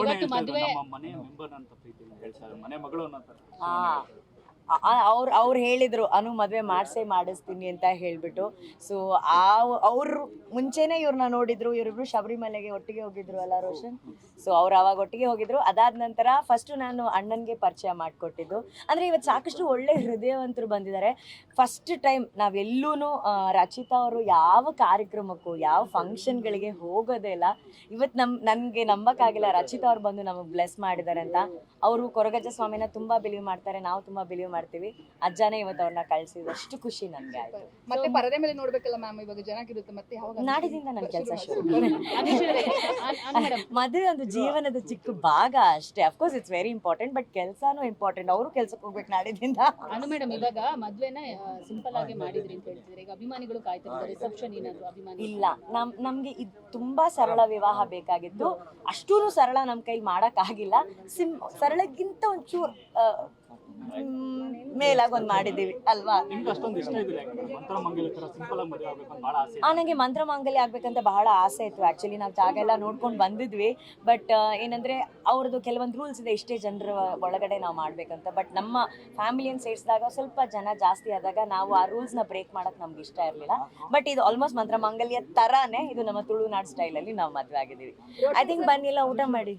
ಇವತ್ತು ಮದುವೆ ನಮ್ಮ ಮನೆ ಮೆಂಬರ್ ಅಂತ ಪ್ರೀತಿ ಹೇಳ್ತಾರೆ, ಮನೆ ಮಗಳು ಅನ್ನೋ ತರ. ಅವ್ರು ಹೇಳಿದ್ರು ಅನು ಮದುವೆ ಮಾಡಿಸ್ತೀನಿ ಅಂತ ಹೇಳ್ಬಿಟ್ಟು. ಸೊ ಅವ್ರು ಮುಂಚೆನೆ ಇವ್ರನ್ನ ನೋಡಿದ್ರು, ಇವರಿಬ್ರು ಶಬರಿಮಲೆಗೆ ಒಟ್ಟಿಗೆ ಹೋಗಿದ್ರು ಅಲ್ಲ ರೋಷನ್. ಸೊ ಅವ್ರು ಅವಾಗ ಒಟ್ಟಿಗೆ ಹೋಗಿದ್ರು. ಅದಾದ ನಂತರ ಫಸ್ಟ್ ನಾನು ಅಣ್ಣನ್ಗೆ ಪರಿಚಯ ಮಾಡಿಕೊಟ್ಟಿದ್ದು. ಅಂದ್ರೆ ಇವತ್ತು ಸಾಕಷ್ಟು ಒಳ್ಳೆ ಹೃದಯವಂತರು ಬಂದಿದ್ದಾರೆ. ಫಸ್ಟ್ ಟೈಮ್ ನಾವೆಲ್ಲೂ ರಚಿತಾ ಅವರು ಯಾವ ಕಾರ್ಯಕ್ರಮಕ್ಕೂ ಯಾವ ಫಂಕ್ಷನ್ಗಳಿಗೆ ಹೋಗೋದೇ ಇಲ್ಲ. ಇವತ್ತು ನನಗೆ ನಂಬಕ್ಕಾಗಿಲ್ಲ ರಚಿತಾ ಅವ್ರು ಬಂದು ನಮಗೆ ಬ್ಲೆಸ್ ಮಾಡಿದ್ದಾರೆ ಅಂತ. ಅವರು ಕೊರಗಜ್ಜ ಸ್ವಾಮಿನ ತುಂಬಾ ಬಿಲೀವ್ ಮಾಡ್ತಾರೆ, ನಾವು ತುಂಬಾ ಬಿಲೀವ್ ಮಾಡ್ತೀವಿ. ಅಜ್ಜನೇ ಇವತ್ತು ಅವ್ರನ್ನ ಕಳ್ಸಿದಷ್ಟು ಖುಷಿ ನನ್ಗೆ ಆಯ್ತು. ಮತ್ತೆ ಪರದೆ ಮೇಲೆ ನೋಡ್ಬೇಕಲ್ಲ ಮ್ಯಾಮ್, ಇವಾಗ ಜನಕ್ಕಿರುತ್ತೆ ಮತ್ತೆ ಯಾವಾಗ ನಾಡಿದಿಂದ ನನ್ನ ಕೆಲಸ ಶುರು. ಮೇಡಮ್ ಮದುವೆ ಒಂದು ಜೀವನದ ಚಿಕ್ಕ ಭಾಗ ಅಷ್ಟೇ. Of course it's very important, but ಕೆಲಸನೂ ಇಂಪಾರ್ಟೆಂಟ್. ಅವರು ಕೆಲ್ಸಕ್ಕೆ ಹೋಗ್ಬೇಕು ನಾಡಿದಿಂದ. ಅನು ಮೇಡಮ್ ಇವಾಗ ಮದ್ವೆನ ಸಿಂಪಲ್ ಆಗಿ ಮಾಡಿದ್ರಿ ಅಂತ ಹೇಳ್ತಿದ್ರೆ, ಈಗ ಅಭಿಮಾನಿಗಳು ಕಾಯ್ತಿರ್ತಾರೆ ರಿಸೆಪ್ಷನ್ ಏನಾದ್ರು ಅಭಿಮಾನಿ ಇಲ್ಲ, ನಮ್ಗೆ ಇದು ತುಂಬಾ ಸರಳ ವಿವಾಹ ಬೇಕಾಗಿತ್ತು. ಅಷ್ಟೂ ಸರಳ ನಮ್ಮ ಕೈಲಿ ಮಾಡಕ್ ಆಗಿಲ್ಲ. ಸರಳಕ್ಕಿಂತ ಒಂಚೂರು ಮೇಲಾಗ ಒಂದ್ ಮಾಡಿದೀವಿ ಅಲ್ವಾ. ನಿಮ್ಗೆ ಅಷ್ಟೊಂದು ಇಷ್ಟ ಇದೆ ಮಂತ್ರ ಮಂಗಲ ತರ ಸಿಂಪಲ್ ಆಗಿ ಮದುವೆ ಆಗ್ಬೇಕು ಅಂತ ಬಹಳ ಆಸೆ. ನನಗೆ ಮಂತ್ರ ಮಾಂಗಲ್ಯ ಆಗ್ಬೇಕಂತ ಬಹಳ ಆಸೆ ಇತ್ತು. ಆಕ್ಚುಲಿ ನಾವು ಜಾಗ ಎಲ್ಲ ನೋಡ್ಕೊಂಡು ಬಂದಿದ್ವಿ. ಬಟ್ ಏನಂದ್ರೆ ಅವ್ರದ್ದು ಕೆಲವೊಂದು ರೂಲ್ಸ್ ಇದೆ, ಇಷ್ಟೇ ಜನರ ಒಳಗಡೆ ನಾವು ಮಾಡ್ಬೇಕಂತ. ಬಟ್ ನಮ್ಮ ಫ್ಯಾಮಿಲಿಯನ್ನು ಸೇರಿಸಿದಾಗ ಸ್ವಲ್ಪ ಜನ ಜಾಸ್ತಿ ಆದಾಗ ನಾವು ಆ ರೂಲ್ಸ್ನ ಬ್ರೇಕ್ ಮಾಡಕ್ ನಮ್ಗೆ ಇಷ್ಟ ಇರಲಿಲ್ಲ. ಬಟ್ ಇದು ಆಲ್ಮೋಸ್ಟ್ ಮಂತ್ರ ಮಾಂಗಲ್ಯ ತರಾನೇ. ಇದು ನಮ್ಮ ತುಳುನಾಡು ಸ್ಟೈಲಲ್ಲಿ ನಾವು ಮದುವೆ ಆಗಿದ್ದೀವಿ. ಐ ಥಿಂಕ್ ಬನ್ನಿಲ್ಲ ಊಟ ಮಾಡಿ.